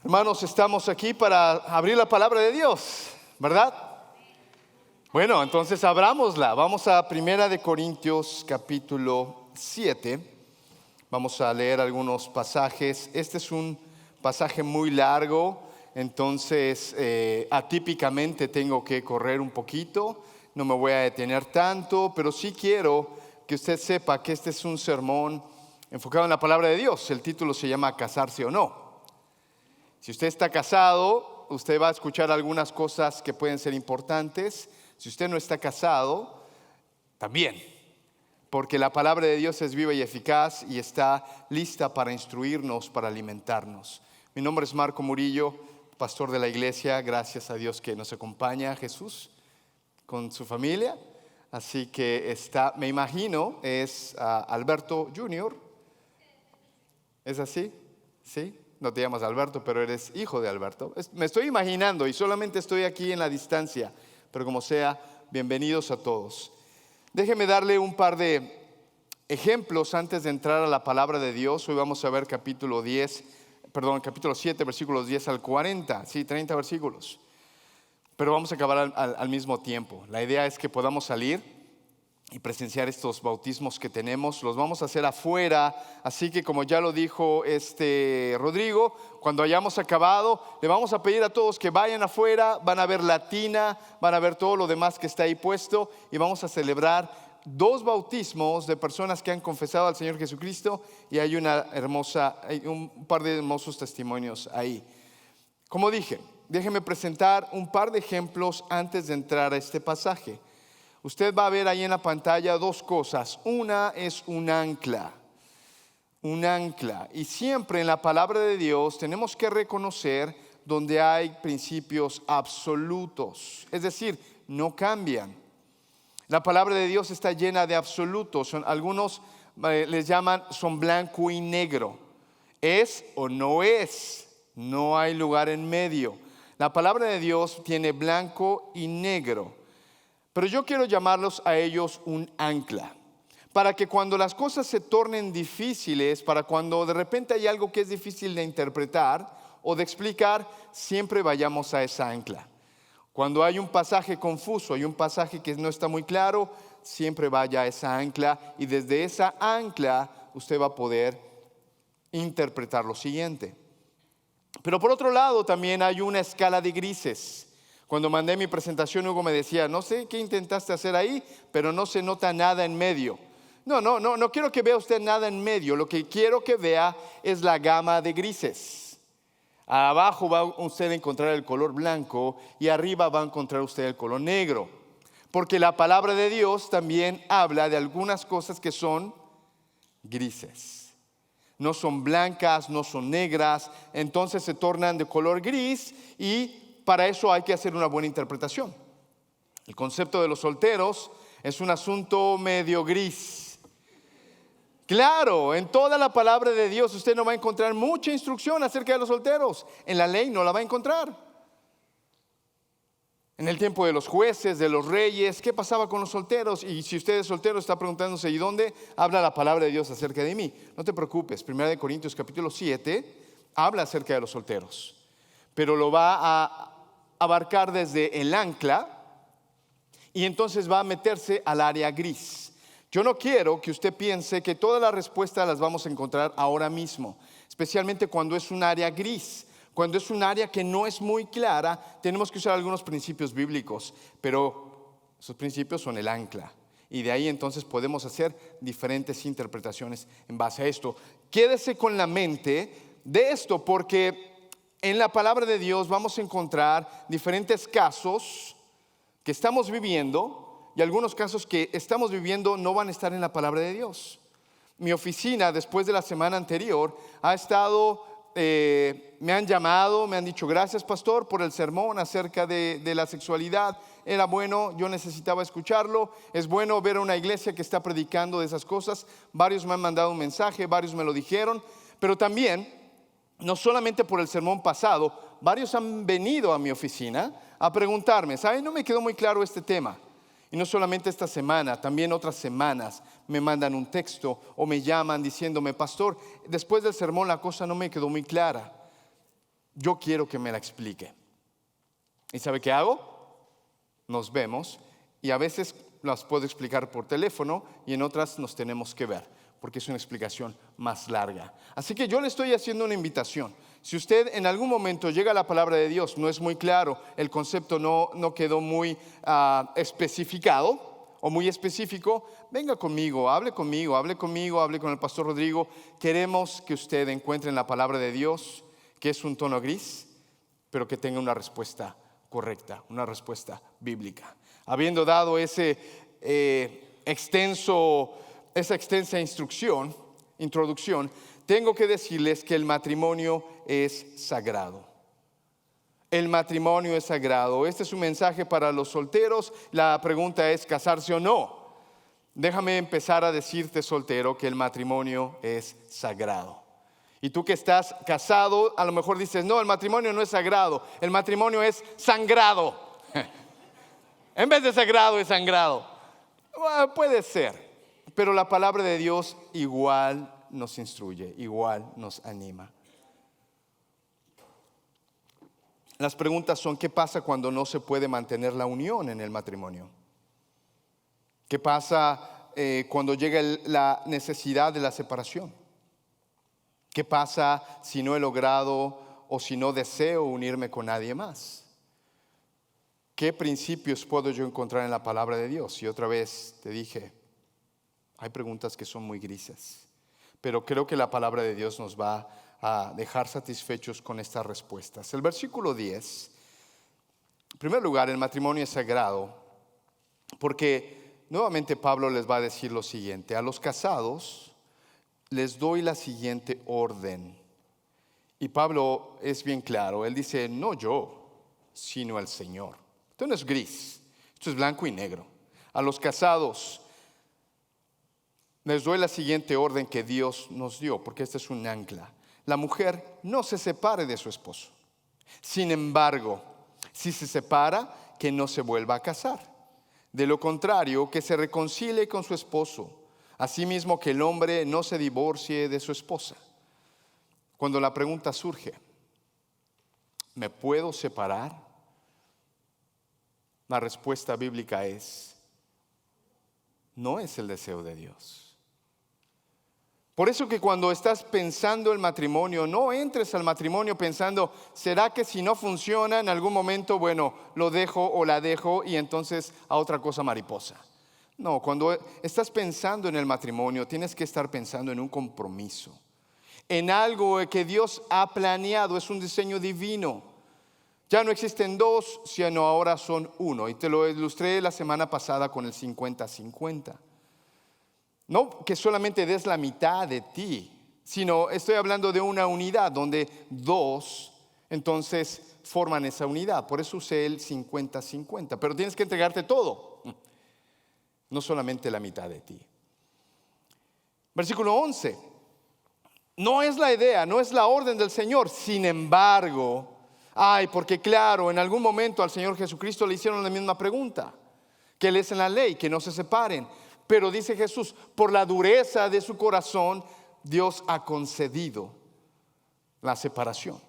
Hermanos, estamos aquí para abrir la palabra de Dios, ¿verdad? Bueno, entonces abrámosla. Vamos a 1 capítulo 7. Vamos a leer algunos pasajes. Este es un pasaje muy largo, entonces atípicamente tengo que correr un poquito. No me voy a detener tanto, pero sí quiero que usted sepa que este es un sermón enfocado en la palabra de Dios. El título se llama ¿Casarse o no? Si usted está casado, usted va a escuchar algunas cosas que pueden ser importantes. Si usted no está casado, también, porque la palabra de Dios es viva y eficaz y está lista para instruirnos, para alimentarnos. Mi nombre es Marco Murillo, pastor de la iglesia. Gracias a Dios que nos acompaña Jesús con su familia. Así que me imagino, es Alberto Junior. ¿Es así? ¿Sí? No te llamas Alberto, pero eres hijo de Alberto. Me estoy imaginando y solamente estoy aquí en la distancia, pero como sea, bienvenidos a todos. Déjeme darle un par de ejemplos antes de entrar a la palabra de Dios. Hoy vamos a ver capítulo 7, versículos 10 al 40, sí, 30 versículos. Pero vamos a acabar al mismo tiempo. La idea es que podamos salir y presenciar estos bautismos que tenemos. Los vamos a hacer afuera, así que como ya lo dijo Rodrigo, cuando hayamos acabado, le vamos a pedir a todos que vayan afuera. Van a ver la tina, van a ver todo lo demás que está ahí puesto, y vamos a celebrar 2 bautismos de personas que han confesado al Señor Jesucristo, y hay un par de hermosos testimonios ahí. Como dije, déjeme presentar un par de ejemplos antes de entrar a este pasaje. Usted va a ver ahí en la pantalla 2 cosas. Una es un ancla. Un ancla. Y siempre en la palabra de Dios tenemos que reconocer donde hay principios absolutos. Es decir, no cambian. La palabra de Dios está llena de absolutos. Algunos les llaman son blanco y negro. Es o no es. No hay lugar en medio. La palabra de Dios tiene blanco y negro. Pero yo quiero llamarlos a ellos un ancla, para que cuando las cosas se tornen difíciles, para cuando de repente hay algo que es difícil de interpretar o de explicar, siempre vayamos a esa ancla. Cuando hay un pasaje confuso, hay un pasaje que no está muy claro, siempre vaya a esa ancla, y desde esa ancla usted va a poder interpretar lo siguiente. Pero por otro lado también hay una escala de grises. Cuando mandé mi presentación, Hugo me decía, no sé qué intentaste hacer ahí, pero no se nota nada en medio. No quiero que vea usted nada en medio. Lo que quiero que vea es la gama de grises. Abajo va usted a encontrar el color blanco y arriba va a encontrar usted el color negro. Porque la palabra de Dios también habla de algunas cosas que son grises. No son blancas, no son negras, entonces se tornan de color gris, y para eso hay que hacer una buena interpretación. El concepto de los solteros es un asunto medio gris. Claro, en toda la palabra de Dios usted no va a encontrar mucha instrucción acerca de los solteros. En la ley no la va a encontrar. En el tiempo de los jueces, de los reyes, ¿qué pasaba con los solteros? Y si usted es soltero, está preguntándose, ¿y dónde habla la palabra de Dios acerca de mí? No te preocupes, 1 Corintios capítulo 7 habla acerca de los solteros, pero lo va a abarcar desde el ancla, y entonces va a meterse al área gris. Yo no quiero que usted piense que todas las respuestas las vamos a encontrar ahora mismo, especialmente cuando es un área gris. Cuando es un área que no es muy clara, tenemos que usar algunos principios bíblicos, pero esos principios son el ancla, y de ahí entonces podemos hacer diferentes interpretaciones en base a esto. Quédese con la mente de esto, porque en la palabra de Dios vamos a encontrar diferentes casos que estamos viviendo, y algunos casos que estamos viviendo no van a estar en la palabra de Dios. Mi oficina, después de la semana anterior, ha estado, me han llamado, me han dicho, gracias pastor por el sermón acerca de la sexualidad. Era bueno, yo necesitaba escucharlo. Es bueno ver a una iglesia que está predicando de esas cosas. Varios me han mandado un mensaje, varios me lo dijeron, pero también, no solamente por el sermón pasado, varios han venido a mi oficina a preguntarme, ¿sabe? No me quedó muy claro este tema. Y no solamente esta semana, también otras semanas me mandan un texto o me llaman diciéndome, pastor, después del sermón la cosa no me quedó muy clara. yo quiero que me la explique. ¿Y sabe qué hago? Nos vemos y a veces las puedo explicar por teléfono y en otras nos tenemos que ver, porque es una explicación más larga. Así que yo le estoy haciendo una invitación. Si usted en algún momento llega a la palabra de Dios, no es muy claro, el concepto no quedó muy especificado o muy específico, venga conmigo, hable con el pastor Rodrigo. Queremos que usted encuentre en la palabra de Dios, que es un tono gris, pero que tenga una respuesta correcta, una respuesta bíblica. Habiendo dado esa extensa introducción, tengo que decirles que el matrimonio es sagrado. El matrimonio es sagrado. Este es un mensaje para los solteros. La pregunta es: ¿casarse o no? Déjame empezar a decirte, soltero, que el matrimonio es sagrado. Y tú que estás casado, a lo mejor dices: no, el matrimonio no es sagrado, el matrimonio es sangrado. En vez de sagrado, es sangrado. Bueno, puede ser, pero la palabra de Dios igual nos instruye, igual nos anima. Las preguntas son: ¿qué pasa cuando no se puede mantener la unión en el matrimonio? ¿Qué pasa cuando llega la necesidad de la separación? ¿Qué pasa si no he logrado o si no deseo unirme con nadie más? ¿Qué principios puedo yo encontrar en la palabra de Dios? Y otra vez te dije, hay preguntas que son muy grises, pero creo que la palabra de Dios nos va a dejar satisfechos con estas respuestas. El versículo 10, en primer lugar, el matrimonio es sagrado porque nuevamente Pablo les va a decir lo siguiente: a los casados les doy la siguiente orden. Y Pablo es bien claro, él dice: no yo, sino el Señor. Esto no es gris, esto es blanco y negro. A los casados les doy la siguiente orden que Dios nos dio, porque este es un ancla. La mujer no se separe de su esposo. Sin embargo, si se separa, que no se vuelva a casar. De lo contrario, que se reconcilie con su esposo. Asimismo, que el hombre no se divorcie de su esposa. Cuando la pregunta surge: ¿me puedo separar? La respuesta bíblica es: no es el deseo de Dios. Por eso que cuando estás pensando el matrimonio, no entres al matrimonio pensando: ¿será que si no funciona en algún momento, bueno, lo dejo o la dejo y entonces a otra cosa mariposa? No, cuando estás pensando en el matrimonio, tienes que estar pensando en un compromiso, en algo que Dios ha planeado, es un diseño divino. Ya no existen dos, sino ahora son uno. Y te lo ilustré la semana pasada con el 50-50. No que solamente des la mitad de ti, sino estoy hablando de una unidad donde dos entonces forman esa unidad. Por eso usé el 50-50. Pero tienes que entregarte todo, no solamente la mitad de ti. Versículo 11. No es la idea, no es la orden del Señor. Sin embargo, porque claro, en algún momento al Señor Jesucristo le hicieron la misma pregunta, que Él es en la ley, que no se separen. Pero dice Jesús, por la dureza de su corazón, Dios ha concedido la separación.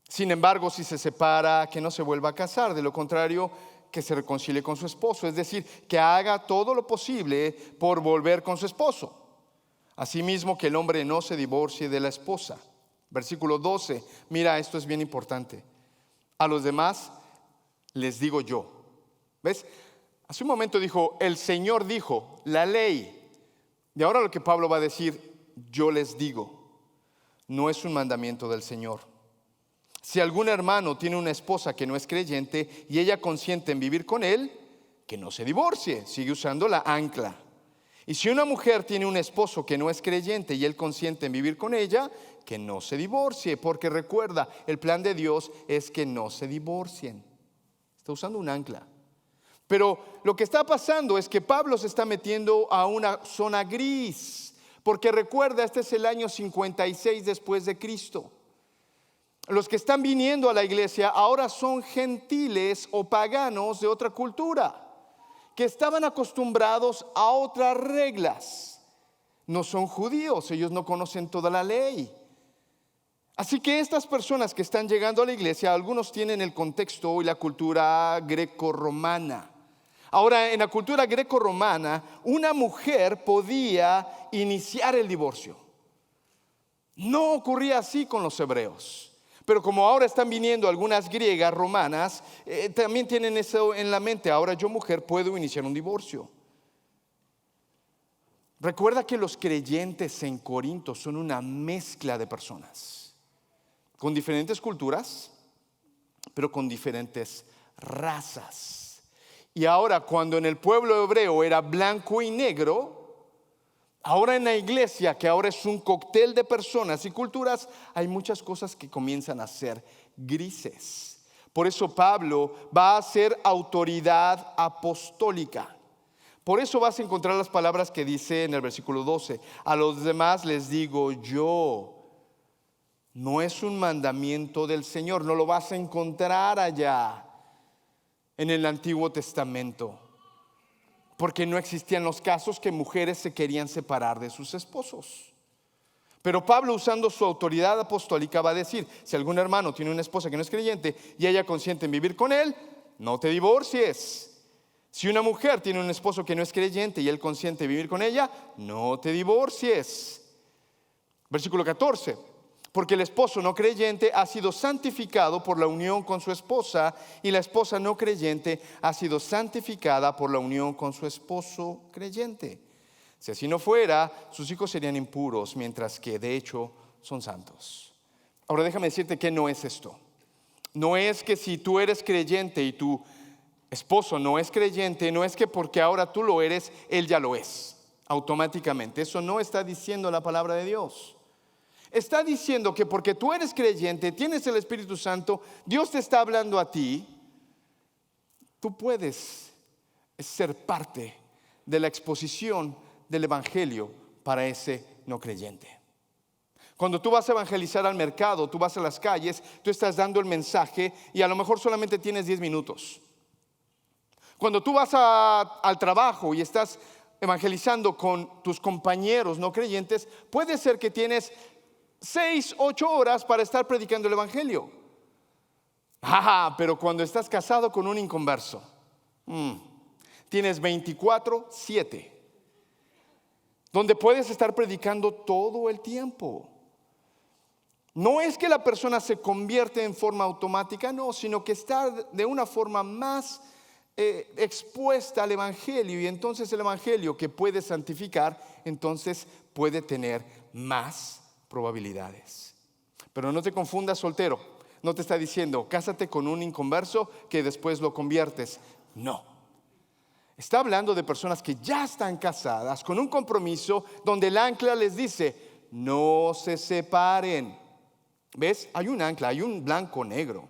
Sin embargo, si se separa, que no se vuelva a casar. De lo contrario, que se reconcilie con su esposo. Es decir, que haga todo lo posible por volver con su esposo. Asimismo, que el hombre no se divorcie de la esposa. Versículo 12. Mira, esto es bien importante. A los demás les digo yo. ¿Ves? Hace un momento dijo: el Señor dijo, la ley. Y ahora lo que Pablo va a decir: yo les digo. No es un mandamiento del Señor. Si algún hermano tiene una esposa que no es creyente y ella consiente en vivir con él, que no se divorcie. Sigue usando la ancla. Y si una mujer tiene un esposo que no es creyente y él consiente en vivir con ella, que no se divorcie. Porque recuerda, el plan de Dios es que no se divorcien. Está usando un ancla. Pero lo que está pasando es que Pablo se está metiendo a una zona gris. Porque recuerda, este es el año 56 después de Cristo. Los que están viniendo a la iglesia ahora son gentiles o paganos de otra cultura, que estaban acostumbrados a otras reglas. No son judíos, ellos no conocen toda la ley. Así que estas personas que están llegando a la iglesia, algunos tienen el contexto y la cultura greco-romana. Ahora, en la cultura greco-romana, una mujer podía iniciar el divorcio. No ocurría así con los hebreos. Pero como ahora están viniendo algunas griegas romanas, también tienen eso en la mente. Ahora yo, mujer, puedo iniciar un divorcio. Recuerda que los creyentes en Corinto son una mezcla de personas, con diferentes culturas, pero con diferentes razas. Y ahora, cuando en el pueblo hebreo era blanco y negro, ahora en la iglesia, que ahora es un cóctel de personas y culturas, hay muchas cosas que comienzan a ser grises. Por eso Pablo va a ser autoridad apostólica. Por eso vas a encontrar las palabras que dice en el versículo 12. A los demás les digo yo. No es un mandamiento del Señor, no lo vas a encontrar allá en el Antiguo Testamento. Porque no existían los casos que mujeres se querían separar de sus esposos. Pero Pablo, usando su autoridad apostólica, va a decir: si algún hermano tiene una esposa que no es creyente y ella consiente en vivir con él, no te divorcies. Si una mujer tiene un esposo que no es creyente y él consiente vivir con ella, no te divorcies. Versículo 14. Porque el esposo no creyente ha sido santificado por la unión con su esposa, y la esposa no creyente ha sido santificada por la unión con su esposo creyente. Si así no fuera, sus hijos serían impuros, mientras que de hecho son santos. Ahora déjame decirte que no es esto. No es que si tú eres creyente y tu esposo no es creyente, no es que porque ahora tú lo eres, él ya lo es automáticamente. Eso no está diciendo la palabra de Dios. Está diciendo que porque tú eres creyente, tienes el Espíritu Santo, Dios te está hablando a ti, tú puedes ser parte de la exposición del Evangelio para ese no creyente. Cuando tú vas a evangelizar al mercado, tú vas a las calles, tú estás dando el mensaje y a lo mejor solamente tienes 10 minutos. Cuando tú vas al trabajo y estás evangelizando con tus compañeros no creyentes, puede ser que tienes 6, 8 horas para estar predicando el evangelio. Pero cuando estás casado con un inconverso, tienes 24/7, donde puedes estar predicando todo el tiempo. No es que la persona se convierte en forma automática, no, sino que está de una forma más expuesta al evangelio, y entonces el evangelio que puede santificar, entonces puede tener más probabilidades. Pero no te confundas, soltero. No te está diciendo cásate con un inconverso que después lo conviertes. No. Está hablando de personas que ya están casadas con un compromiso donde el ancla les dice: no se separen. ¿Ves? Hay un ancla, hay un blanco-negro.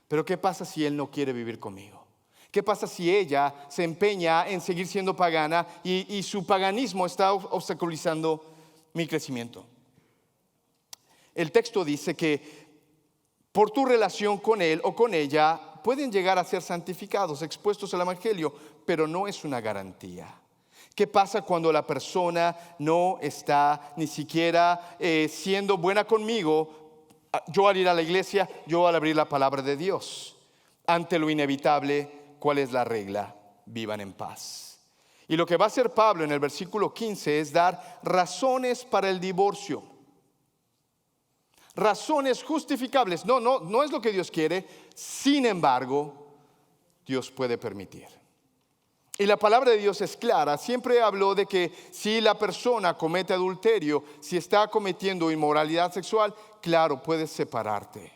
Pero ¿qué pasa si él no quiere vivir conmigo? ¿Qué pasa si ella se empeña en seguir siendo pagana y su paganismo está obstaculizando mi crecimiento? El texto dice que por tu relación con él o con ella pueden llegar a ser santificados, expuestos al evangelio, pero no es una garantía. ¿Qué pasa cuando la persona no está ni siquiera siendo buena conmigo? Yo al ir a la iglesia, yo al abrir la palabra de Dios. Ante lo inevitable, ¿cuál es la regla? Vivan en paz. Y lo que va a hacer Pablo en el versículo 15 es dar razones para el divorcio. Razones justificables. No es lo que Dios quiere. Sin embargo, Dios puede permitir. Y la palabra de Dios es clara. Siempre habló de que si la persona comete adulterio, si está cometiendo inmoralidad sexual, claro, puedes separarte.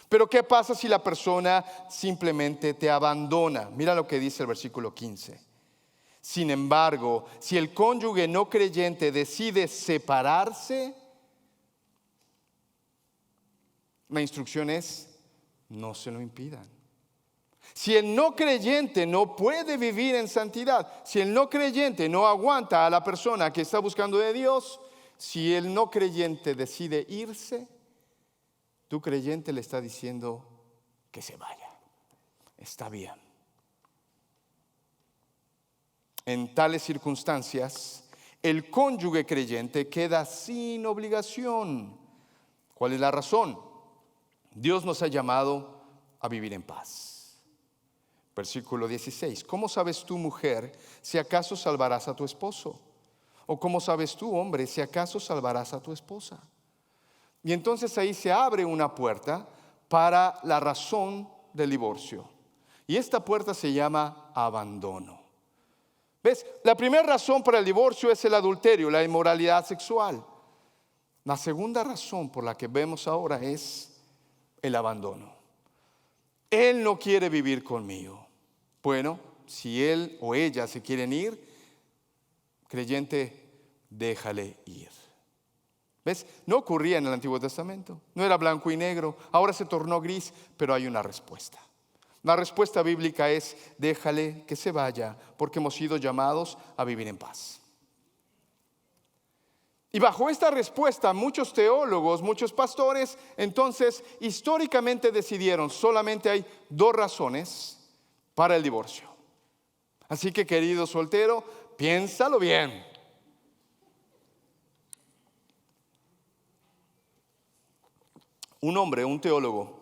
Pero ¿qué pasa si la persona simplemente te abandona? Mira lo que dice el versículo 15. Sin embargo, si el cónyuge no creyente decide separarse, la instrucción es: no se lo impidan. Si el no creyente no puede vivir en santidad, si el no creyente no aguanta a la persona que está buscando de Dios, si el no creyente decide irse, tu creyente le está diciendo que se vaya. Está bien. En tales circunstancias, el cónyuge creyente queda sin obligación ¿Cuál es la razón? Dios nos ha llamado a vivir en paz. Versículo 16. ¿Cómo sabes tú, mujer, si acaso salvarás a tu esposo? ¿O cómo sabes tú, hombre, si acaso salvarás a tu esposa? Y entonces ahí se abre una puerta para la razón del divorcio. Y esta puerta se llama abandono. ¿Ves? La primera razón para el divorcio es el adulterio, la inmoralidad sexual. La segunda razón por la que vemos ahora es el abandono. Él no quiere vivir conmigo. Bueno, si él o ella se quieren ir, creyente, déjale ir. ¿Ves? No ocurría en el Antiguo Testamento. No era blanco y negro. Ahora se tornó gris, pero hay una respuesta. La respuesta bíblica es: déjale que se vaya, porque hemos sido llamados a vivir en paz. Y bajo esta respuesta, muchos teólogos, muchos pastores, entonces históricamente decidieron: solamente hay dos razones para el divorcio. Así que, querido soltero, piénsalo bien. Un hombre, un teólogo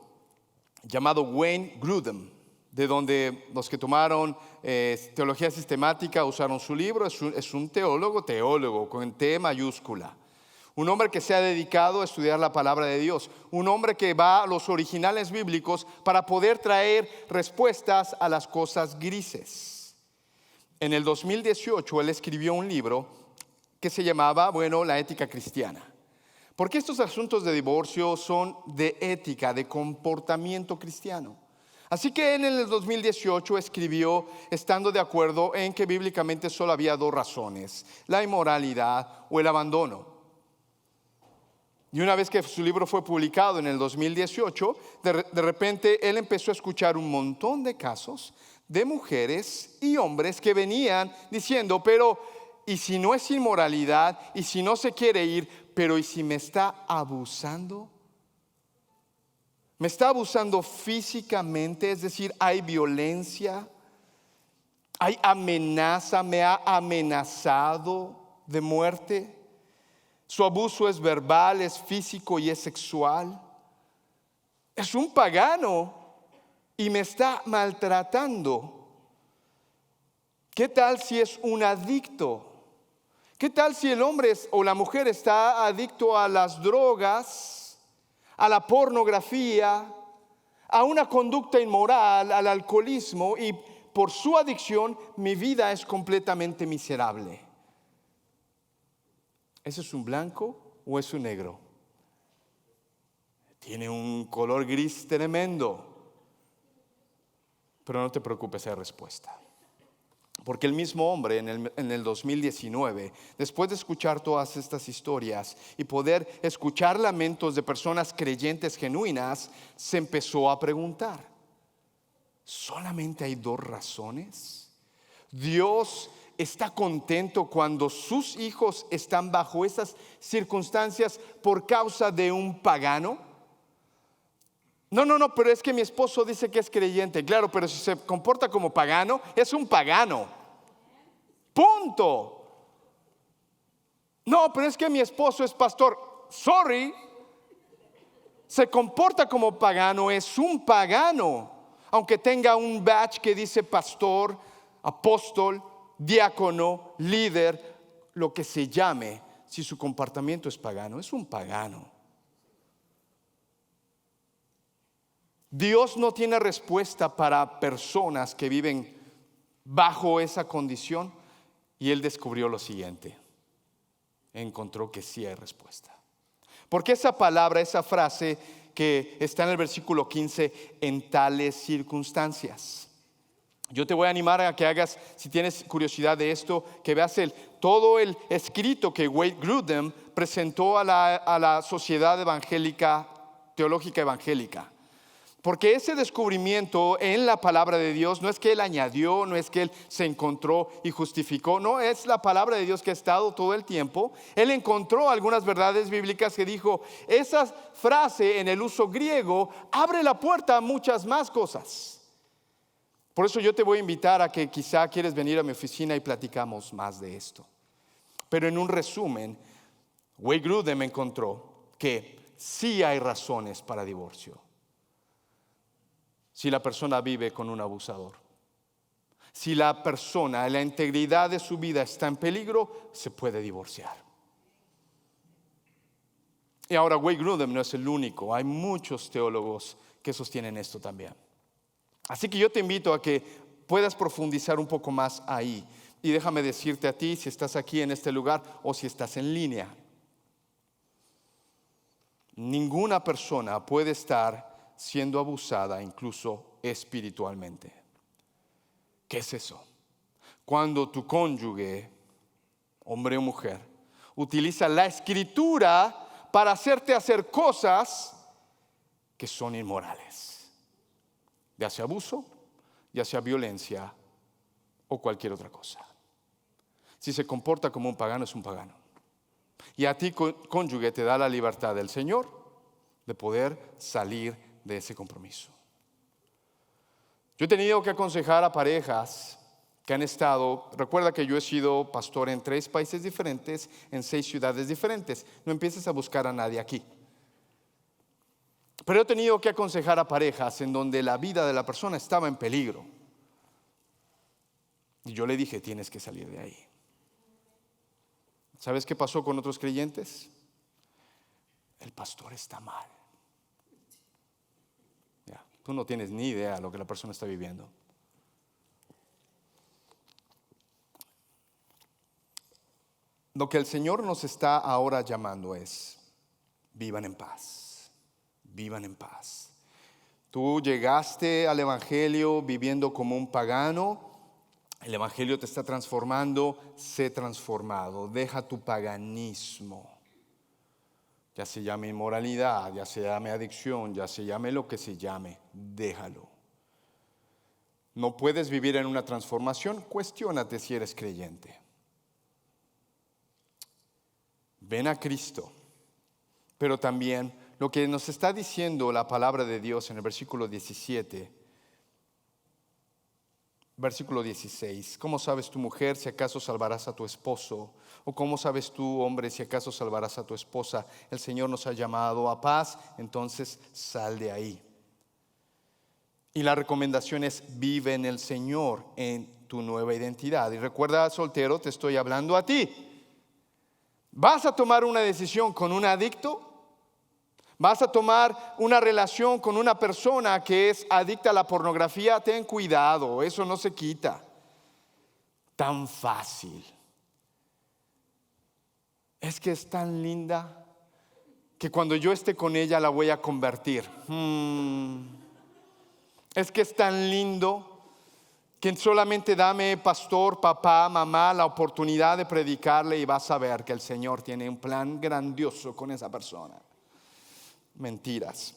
llamado Wayne Grudem, de donde los que tomaron teología sistemática usaron su libro, es un teólogo con T mayúscula. Un hombre que se ha dedicado a estudiar la palabra de Dios. Un hombre que va a los originales bíblicos para poder traer respuestas a las cosas grises. En el 2018 él escribió un libro que se llamaba, La ética cristiana. Porque estos asuntos de divorcio son de ética, de comportamiento cristiano. Así que él en el 2018 escribió estando de acuerdo en que bíblicamente solo había dos razones: la inmoralidad o el abandono. Y una vez que su libro fue publicado en el 2018, de repente él empezó a escuchar un montón de casos de mujeres y hombres que venían diciendo: pero ¿y si no es inmoralidad? ¿Y si no se quiere ir? Pero ¿y si me está abusando? ¿Me está abusando físicamente? Es decir, hay violencia, hay amenaza, me ha amenazado de muerte. Su abuso es verbal, es físico y es sexual. Es un pagano y me está maltratando. ¿Qué tal si es un adicto? ¿Qué tal si el hombre o la mujer está adicto a las drogas, a la pornografía, a una conducta inmoral, al alcoholismo, y por su adicción mi vida es completamente miserable? ¿Ese es un blanco o es un negro? Tiene un color gris tremendo. Pero no te preocupes, hay respuesta. Porque el mismo hombre en el 2019, después de escuchar todas estas historias y poder escuchar lamentos de personas creyentes genuinas, se empezó a preguntar: ¿solamente hay dos razones? ¿Dios está contento cuando sus hijos están bajo esas circunstancias por causa de un pagano? No, pero es que mi esposo dice que es creyente. Claro, pero si se comporta como pagano, es un pagano. Punto. No, pero es que mi esposo es pastor. Sorry. Se comporta como pagano, es un pagano. Aunque tenga un badge que dice pastor, apóstol, diácono, líder, lo que se llame, si su comportamiento es pagano, es un pagano. Dios no tiene respuesta para personas que viven bajo esa condición, y él descubrió lo siguiente: encontró que sí hay respuesta. Porque esa palabra, esa frase que está en el versículo 15, en tales circunstancias. Yo te voy a animar a que hagas, si tienes curiosidad de esto, que veas todo el escrito que Wayne Grudem presentó a la sociedad evangélica, teológica evangélica. Porque ese descubrimiento en la palabra de Dios no es que él añadió, no es que él se encontró y justificó, no, es la palabra de Dios que ha estado todo el tiempo. Él encontró algunas verdades bíblicas que dijo: esa frase en el uso griego abre la puerta a muchas más cosas. Por eso yo te voy a invitar a que quizá quieres venir a mi oficina y platicamos más de esto. Pero en un resumen, Wayne Grudem encontró que sí hay razones para divorcio. Si la persona vive con un abusador, si la persona, la integridad de su vida está en peligro, se puede divorciar. Y ahora Wayne Grudem no es el único, hay muchos teólogos que sostienen esto también. Así que yo te invito a que puedas profundizar un poco más ahí. Y déjame decirte a ti, si estás aquí en este lugar o si estás en línea, ninguna persona puede estar siendo abusada incluso espiritualmente. ¿Qué es eso? Cuando tu cónyuge, hombre o mujer, utiliza la escritura para hacerte hacer cosas que son inmorales, ya sea abuso, ya sea violencia o cualquier otra cosa. Si se comporta como un pagano, es un pagano. Y a ti, cónyuge, te da la libertad del Señor de poder salir de ese compromiso. Yo he tenido que aconsejar a parejas que han estado, recuerda que yo he sido pastor en 3 países diferentes, en 6 ciudades diferentes. No empieces a buscar a nadie aquí. Pero he tenido que aconsejar a parejas en donde la vida de la persona estaba en peligro. Y yo le dije, tienes que salir de ahí. ¿Sabes qué pasó con otros creyentes? El pastor está mal. Ya, tú no tienes ni idea de lo que la persona está viviendo. Lo que el Señor nos está ahora llamando es, vivan en paz, vivan en paz. Tú llegaste al Evangelio viviendo como un pagano, el Evangelio te está transformando, sé transformado, deja tu paganismo. Ya se llame inmoralidad, ya se llame adicción, ya se llame lo que se llame, déjalo. No puedes vivir en una transformación, cuestiónate si eres creyente. Ven a Cristo, pero también lo que nos está diciendo la palabra de Dios en el versículo 17, versículo 16. ¿Cómo sabes tu mujer si acaso salvarás a tu esposo? ¿O cómo sabes tú, hombre, si acaso salvarás a tu esposa? El Señor nos ha llamado a paz, entonces sal de ahí. Y la recomendación es, vive en el Señor, en tu nueva identidad. Y recuerda, soltero, te estoy hablando a ti. ¿Vas a tomar una decisión con un adicto? ¿Vas a tomar una relación con una persona que es adicta a la pornografía? Ten cuidado, eso no se quita tan fácil. Es que es tan linda que cuando yo esté con ella la voy a convertir. Es que es tan lindo que solamente dame, pastor, papá, mamá, la oportunidad de predicarle y vas a ver que el Señor tiene un plan grandioso con esa persona. Mentiras.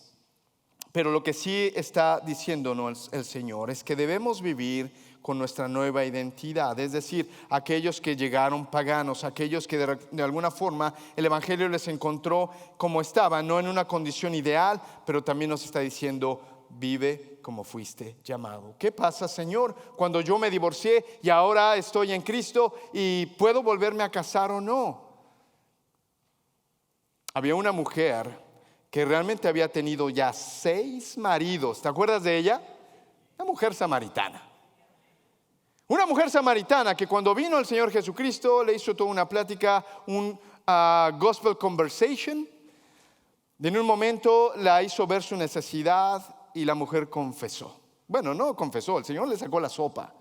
Pero lo que sí está diciéndonos el Señor es que debemos vivir con nuestra nueva identidad. Es decir, aquellos que llegaron paganos, aquellos que de alguna forma el Evangelio les encontró como estaban, no en una condición ideal, pero también nos está diciendo, vive como fuiste llamado. ¿Qué pasa, Señor, cuando yo me divorcié y ahora estoy en Cristo y puedo volverme a casar o no? Había una mujer que realmente había tenido ya 6 maridos. ¿Te acuerdas de ella? Una mujer samaritana. Una mujer samaritana que cuando vino el Señor Jesucristo le hizo toda una plática, un gospel conversation. En un momento la hizo ver su necesidad y la mujer confesó. Bueno, no confesó, el Señor le sacó la sopa.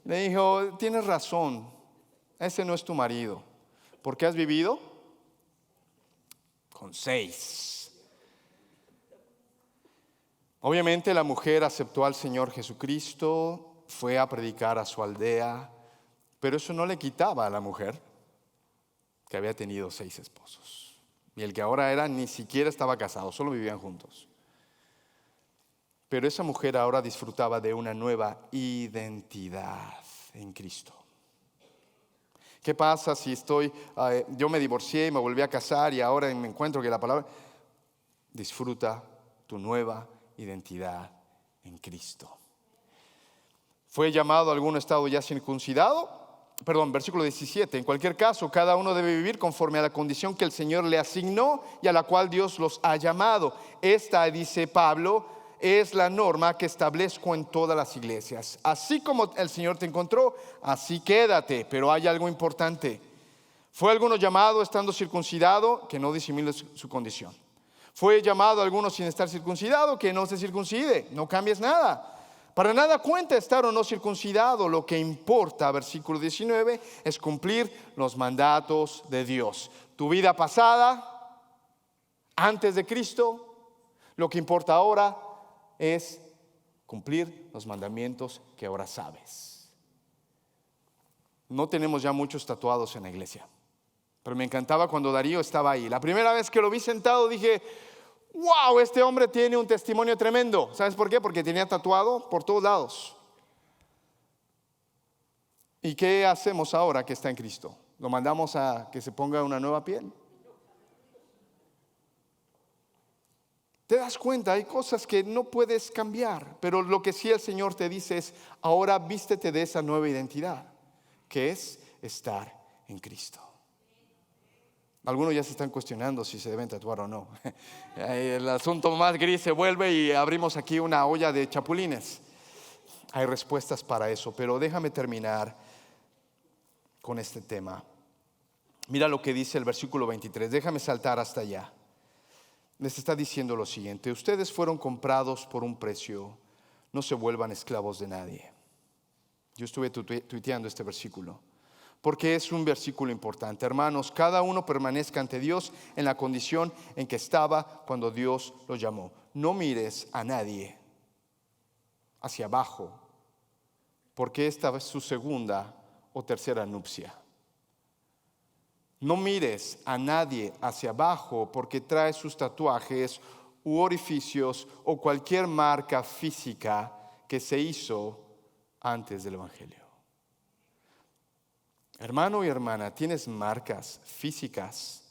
Le dijo, tienes razón, ese no es tu marido. ¿Por qué has vivido? Con 6. Obviamente la mujer aceptó al Señor Jesucristo, fue a predicar a su aldea, pero eso no le quitaba a la mujer que había tenido 6 esposos. Y el que ahora era ni siquiera estaba casado, solo vivían juntos. Pero esa mujer ahora disfrutaba de una nueva identidad en Cristo. ¿Qué pasa si yo me divorcié y me volví a casar y ahora me encuentro que la palabra, disfruta tu nueva identidad en Cristo? ¿Fue llamado a algún estado ya circuncidado? versículo 17. En cualquier caso, cada uno debe vivir conforme a la condición que el Señor le asignó y a la cual Dios los ha llamado. Esta, dice Pablo, es la norma que establezco en todas las iglesias. Así como el Señor te encontró, así quédate. Pero hay algo importante. ¿Fue alguno llamado estando circuncidado? Que no disimule su condición. ¿Fue llamado alguno sin estar circuncidado? Que no se circuncide. No cambies nada. Para nada cuenta estar o no circuncidado. Lo que importa, versículo 19, es cumplir los mandatos de Dios. Tu vida pasada, antes de Cristo, lo que importa ahora es cumplir los mandamientos que ahora sabes. No tenemos ya muchos tatuados en la iglesia, pero me encantaba cuando Darío estaba ahí. La primera vez que lo vi sentado dije: wow, este hombre tiene un testimonio tremendo. ¿Sabes por qué? Porque tenía tatuado por todos lados. ¿Y qué hacemos ahora que está en Cristo? ¿Lo mandamos a que se ponga una nueva piel? Te das cuenta, hay cosas que no puedes cambiar, pero lo que sí el Señor te dice es: ahora vístete de esa nueva identidad, que es estar en Cristo. Algunos ya se están cuestionando si se deben tatuar o no. El asunto más gris se vuelve y abrimos aquí una olla de chapulines. Hay respuestas para eso, pero déjame terminar con este tema. Mira lo que dice el versículo 23. Déjame saltar hasta allá. Les está diciendo lo siguiente: ustedes fueron comprados por un precio, no se vuelvan esclavos de nadie. Yo estuve tuiteando este versículo porque es un versículo importante. Hermanos, cada uno permanezca ante Dios en la condición en que estaba cuando Dios lo llamó. No mires a nadie hacia abajo, porque esta es su segunda o tercera nupcia. No mires a nadie hacia abajo porque trae sus tatuajes u orificios o cualquier marca física que se hizo antes del Evangelio. Hermano y hermana, ¿tienes marcas físicas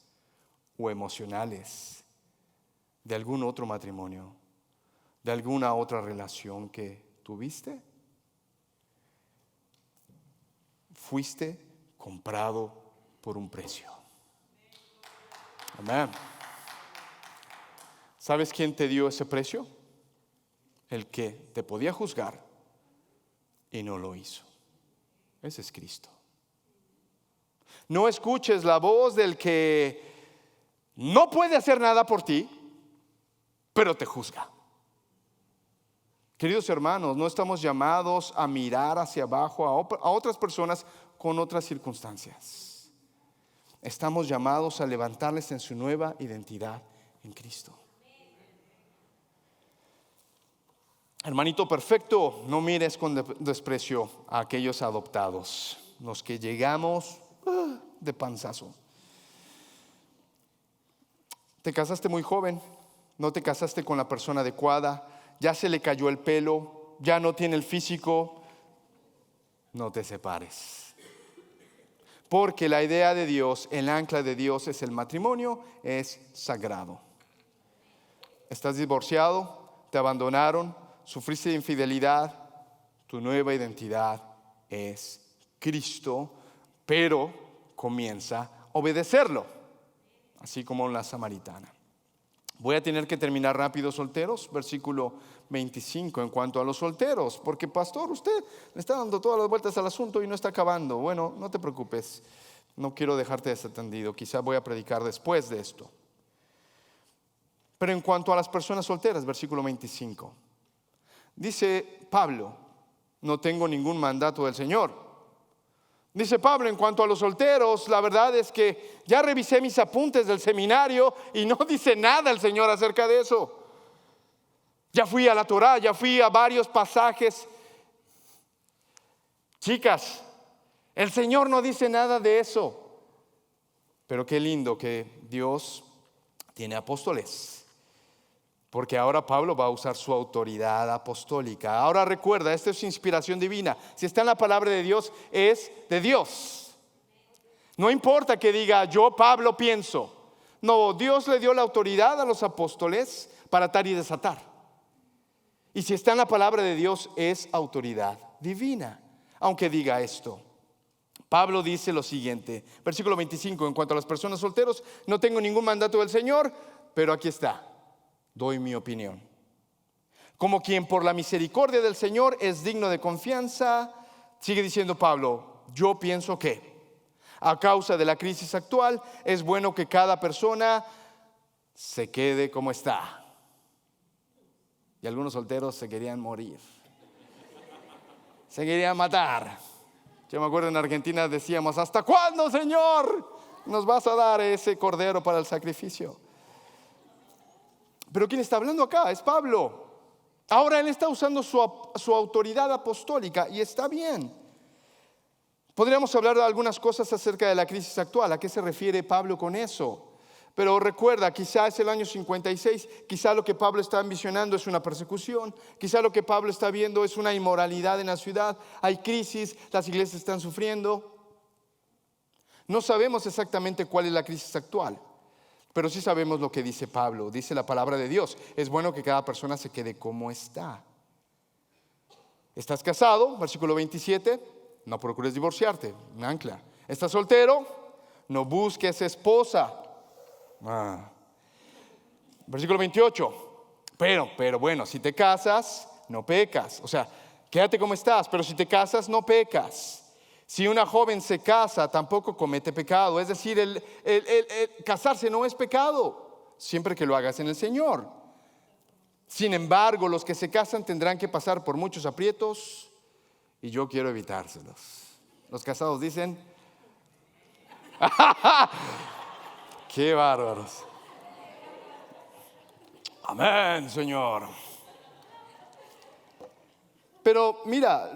o emocionales de algún otro matrimonio, de alguna otra relación que tuviste? Fuiste comprado por un precio. Amén. ¿Sabes quién te dio ese precio? El que te podía juzgar y no lo hizo. Ese es Cristo. No escuches la voz del que no puede hacer nada por ti, pero te juzga. Queridos hermanos, no estamos llamados a mirar hacia abajo a otras personas con otras circunstancias. Estamos llamados a levantarles en su nueva identidad en Cristo. Hermanito perfecto, no mires con desprecio a aquellos adoptados, los que llegamos de panzazo. Te casaste muy joven, no te casaste con la persona adecuada, ya se le cayó el pelo, ya no tiene el físico. No te separes, porque la idea de Dios, el ancla de Dios es el matrimonio, es sagrado. Estás divorciado, te abandonaron, sufriste de infidelidad, tu nueva identidad es Cristo, pero comienza a obedecerlo, así como la samaritana. Voy a tener que terminar rápido, solteros, versículo 25, en cuanto a los solteros, porque pastor, usted le está dando todas las vueltas al asunto y no está acabando. Bueno, no te preocupes, no quiero dejarte desatendido, quizá voy a predicar después de esto. Pero en cuanto a las personas solteras, versículo 25, dice Pablo: no tengo ningún mandato del Señor. Dice Pablo, en cuanto a los solteros, la verdad es que ya revisé mis apuntes del seminario y no dice nada el Señor acerca de eso. Ya fui a la Torá, ya fui a varios pasajes. Chicas, el Señor no dice nada de eso. Pero qué lindo que Dios tiene apóstoles, porque ahora Pablo va a usar su autoridad apostólica. Ahora recuerda, esta es inspiración divina. Si está en la palabra de Dios, es de Dios. No importa que diga yo, Pablo, pienso. No, Dios le dio la autoridad a los apóstoles para atar y desatar. Y si está en la palabra de Dios, es autoridad divina. Aunque diga esto, Pablo dice lo siguiente, versículo 25, en cuanto a las personas solteros, no tengo ningún mandato del Señor, pero aquí está, doy mi opinión. Como quien por la misericordia del Señor es digno de confianza, sigue diciendo Pablo, yo pienso que a causa de la crisis actual es bueno que cada persona se quede como está. Y algunos solteros se querían morir, se querían matar. Yo me acuerdo en Argentina decíamos, ¿hasta cuándo, Señor, nos vas a dar ese cordero para el sacrificio? Pero quien está hablando acá es Pablo. Ahora él está usando su autoridad apostólica y está bien. Podríamos hablar de algunas cosas acerca de la crisis actual. ¿A qué se refiere Pablo con eso? Pero recuerda, quizá es el año 56, quizá lo que Pablo está ambicionando es una persecución, quizá lo que Pablo está viendo es una inmoralidad en la ciudad, hay crisis, las iglesias están sufriendo. No sabemos exactamente cuál es la crisis actual, pero sí sabemos lo que dice Pablo, dice la palabra de Dios. Es bueno que cada persona se quede como está. ¿Estás casado? Versículo 27, no procures divorciarte, un ancla. ¿Estás soltero? No busques esposa. Versículo 28, pero bueno, si te casas, no pecas. O sea, quédate como estás, pero si te casas, no pecas. Si una joven se casa, tampoco comete pecado. Es decir, el casarse no es pecado, siempre que lo hagas en el Señor. Sin embargo, los que se casan tendrán que pasar por muchos aprietos y yo quiero evitárselos. Los casados dicen, qué bárbaros. Amén, Señor. Pero mira,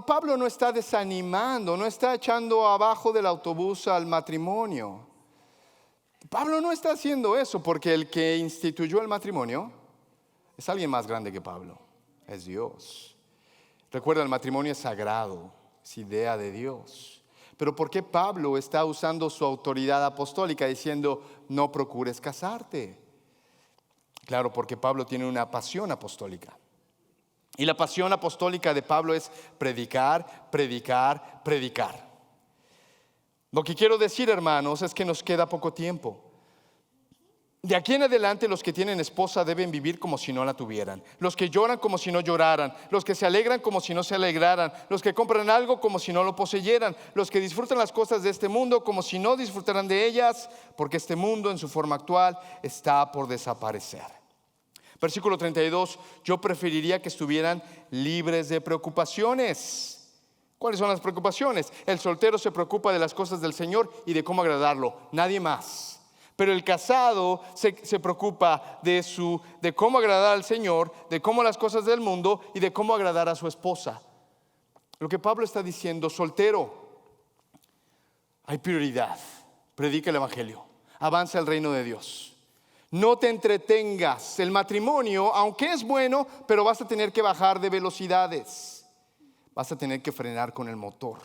Pablo no está desanimando, no está echando abajo del autobús al matrimonio. Pablo no está haciendo eso porque el que instituyó el matrimonio es alguien más grande que Pablo, es Dios. Recuerda, el matrimonio es sagrado, es idea de Dios. Pero ¿por qué Pablo está usando su autoridad apostólica diciendo no procures casarte? Claro, porque Pablo tiene una pasión apostólica. Y la pasión apostólica de Pablo es predicar, predicar, predicar. Lo que quiero decir, hermanos, es que nos queda poco tiempo. De aquí en adelante los que tienen esposa deben vivir como si no la tuvieran. Los que lloran como si no lloraran. Los que se alegran como si no se alegraran. Los que compran algo como si no lo poseyeran. Los que disfrutan las cosas de este mundo como si no disfrutaran de ellas, porque este mundo en su forma actual está por desaparecer. Versículo 32, yo preferiría que estuvieran libres de preocupaciones. ¿Cuáles son las preocupaciones? El soltero se preocupa de las cosas del Señor y de cómo agradarlo, nadie más. Pero el casado se preocupa de cómo agradar al Señor, de cómo las cosas del mundo y de cómo agradar a su esposa. Lo que Pablo está diciendo, soltero, hay prioridad, predica el evangelio, avanza el reino de Dios. No te entretengas. El matrimonio, aunque es bueno, pero vas a tener que bajar de velocidades. Vas a tener que frenar con el motor.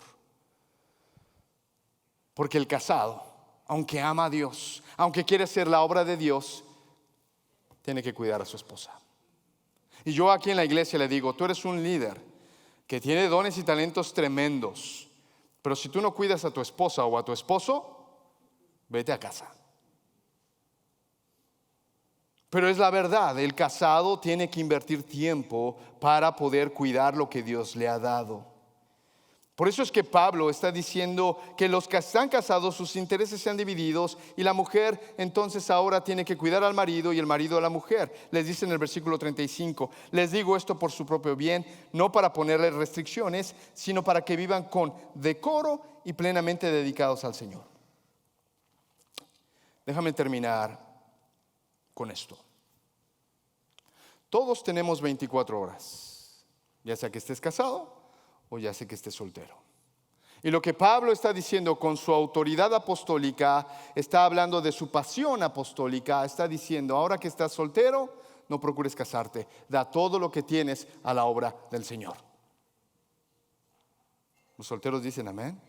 Porque el casado, aunque ama a Dios, aunque quiere hacer la obra de Dios, tiene que cuidar a su esposa. Y yo aquí en la iglesia le digo, tú eres un líder que tiene dones y talentos tremendos, pero si tú no cuidas a tu esposa o a tu esposo, vete a casa. Pero es la verdad, el casado tiene que invertir tiempo para poder cuidar lo que Dios le ha dado. Por eso es que Pablo está diciendo que los que están casados, sus intereses sean divididos y la mujer entonces ahora tiene que cuidar al marido y el marido a la mujer. Les dice en el versículo 35, les digo esto por su propio bien, no para ponerles restricciones, sino para que vivan con decoro y plenamente dedicados al Señor. Déjame terminar con esto. Todos tenemos 24 horas, ya sea que estés casado o ya sea que estés soltero. Y lo que Pablo está diciendo con su autoridad apostólica, está hablando de su pasión apostólica, está diciendo, ahora que estás soltero, no procures casarte, da todo lo que tienes a la obra del Señor. Los solteros dicen amén.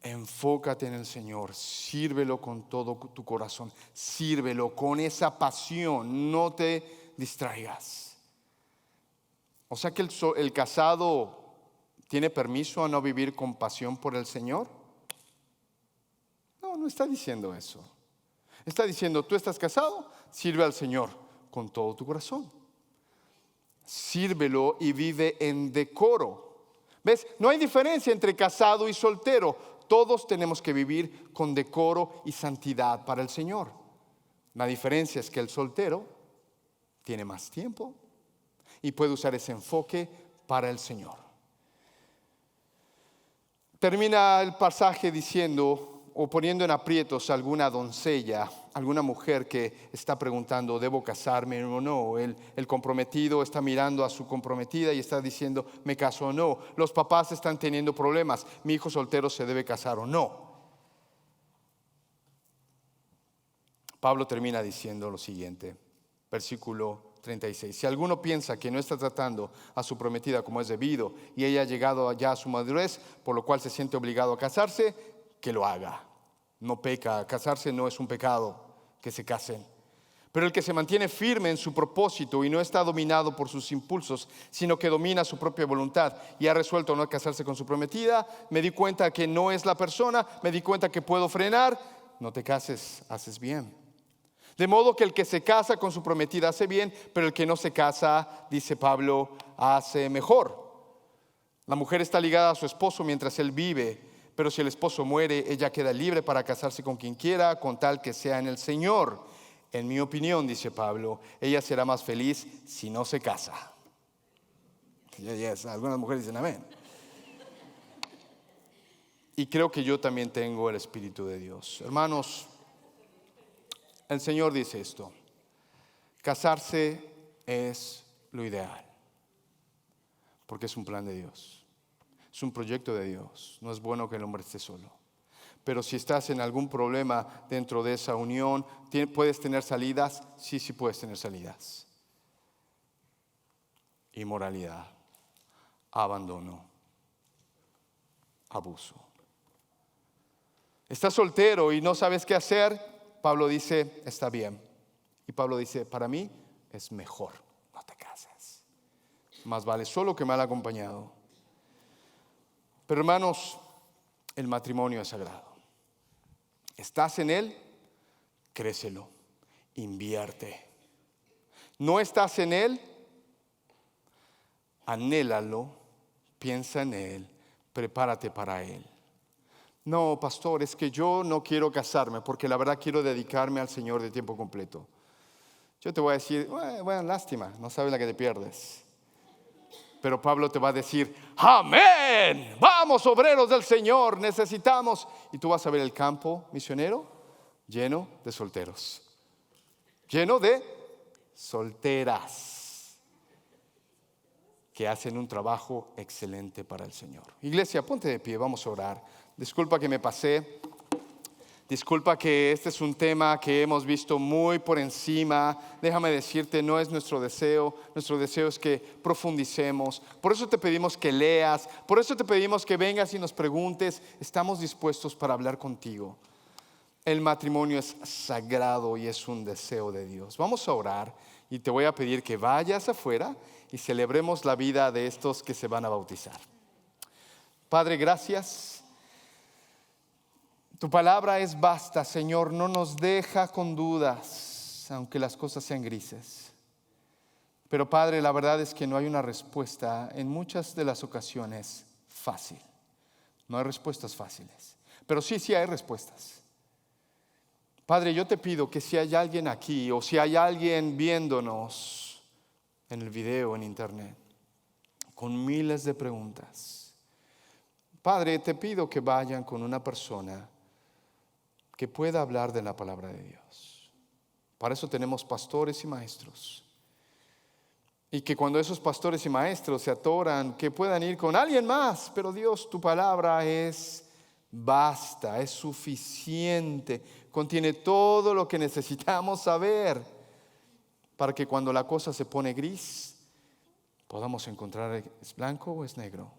Enfócate en el Señor, sírvelo con todo tu corazón, sírvelo con esa pasión, no te distraigas. O sea que el casado ¿Tiene permiso a no vivir con pasión por el Señor? No, no está diciendo eso. Está diciendo, tú estás casado, sirve al Señor con todo tu corazón. Sírvelo y vive en decoro. ¿Ves? No hay diferencia entre casado y soltero. Todos tenemos que vivir con decoro y santidad para el Señor. La diferencia es que el soltero tiene más tiempo y puede usar ese enfoque para el Señor. Termina el pasaje diciendo o poniendo en aprietos a alguna doncella, alguna mujer que está preguntando, ¿debo casarme o no? El comprometido está mirando a su comprometida y está diciendo, ¿me caso o no? Los papás están teniendo problemas, ¿mi hijo soltero se debe casar o no? Pablo termina diciendo lo siguiente, versículo 36. Si alguno piensa que no está tratando a su prometida como es debido y ella ha llegado ya a su madurez, por lo cual se siente obligado a casarse, que lo haga. No peca, casarse no es un pecado, que se casen. Pero el que se mantiene firme en su propósito y no está dominado por sus impulsos, sino que domina su propia voluntad y ha resuelto no casarse con su prometida, me di cuenta que no es la persona, me di cuenta que puedo frenar, no te cases, haces bien. De modo que el que se casa con su prometida hace bien, pero el que no se casa, dice Pablo, hace mejor. La mujer está ligada a su esposo mientras él vive, pero si el esposo muere, ella queda libre para casarse con quien quiera, con tal que sea en el Señor. En mi opinión, dice Pablo, ella será más feliz si no se casa. Yes, algunas mujeres dicen amén. Y creo que yo también tengo el Espíritu de Dios. Hermanos, el Señor dice esto: casarse es lo ideal, porque es un plan de Dios, es un proyecto de Dios. No es bueno que el hombre esté solo. Pero si estás en algún problema dentro de esa unión, ¿puedes tener salidas? Sí, sí puedes tener salidas. Inmoralidad, abandono, abuso. ¿Estás soltero y no sabes qué hacer? Pablo dice, está bien. Y Pablo dice, para mí es mejor, no te cases. Más vale solo que mal acompañado. Pero hermanos, el matrimonio es sagrado. ¿Estás en él? Crécelo, invierte. ¿No estás en él? Anhélalo, piensa en él, prepárate para él. No, pastor, es que yo no quiero casarme porque la verdad quiero dedicarme al Señor de tiempo completo. Yo te voy a decir, bueno, lástima, no sabes la que te pierdes. Pero Pablo te va a decir, amén, vamos obreros del Señor, necesitamos. Y tú vas a ver el campo misionero lleno de solteros, lleno de solteras que hacen un trabajo excelente para el Señor. Iglesia, ponte de pie, vamos a orar. Disculpa que me pasé. Disculpa que este es un tema que hemos visto muy por encima. Déjame decirte, no es nuestro deseo. Nuestro deseo es que profundicemos. Por eso te pedimos que leas. Por eso te pedimos que vengas y nos preguntes. Estamos dispuestos para hablar contigo. El matrimonio es sagrado y es un deseo de Dios. Vamos a orar y te voy a pedir que vayas afuera y celebremos la vida de estos que se van a bautizar. Padre, gracias. Tu palabra es vasta, Señor, no nos deja con dudas, aunque las cosas sean grises. Pero Padre, la verdad es que no hay una respuesta en muchas de las ocasiones fácil. No hay respuestas fáciles, pero sí hay respuestas. Padre, yo te pido que si hay alguien aquí o si hay alguien viéndonos en el video, en internet, con miles de preguntas, Padre, te pido que vayan con una persona que pueda hablar de la palabra de Dios. Para eso tenemos pastores y maestros. Y que cuando esos pastores y maestros se atoran, que puedan ir con alguien más. Pero Dios, tu palabra es basta, es suficiente. Contiene todo lo que necesitamos saber para que cuando la cosa se pone gris, podamos encontrar es blanco o es negro.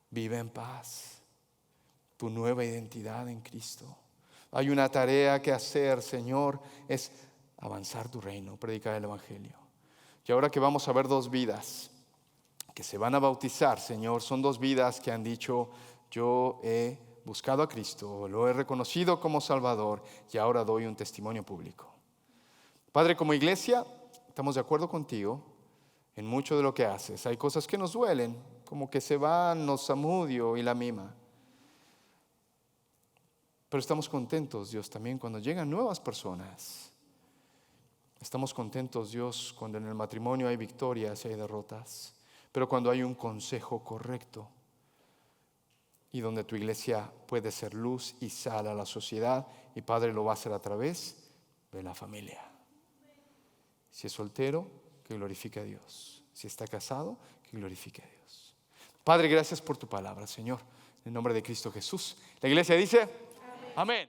Vive en paz. Tu nueva identidad en Cristo. Hay una tarea que hacer, Señor, es avanzar tu reino, predicar el Evangelio. Y ahora que vamos a ver dos vidas que se van a bautizar, Señor, son 2 vidas que han dicho: yo he buscado a Cristo, lo he reconocido como Salvador y ahora doy un testimonio público. Padre, como iglesia, estamos de acuerdo contigo en mucho de lo que haces. Hay cosas que nos duelen, como que se van los Zamudio y la Mima. Pero estamos contentos, Dios, también cuando llegan nuevas personas. Estamos contentos, Dios, cuando en el matrimonio hay victorias y hay derrotas. Pero cuando hay un consejo correcto y donde tu iglesia puede ser luz y sal a la sociedad, y Padre lo va a hacer a través de la familia. Si es soltero, que glorifique a Dios. Si está casado, que glorifique a Dios. Padre, gracias por tu palabra, Señor. En el nombre de Cristo Jesús. La iglesia dice: amén.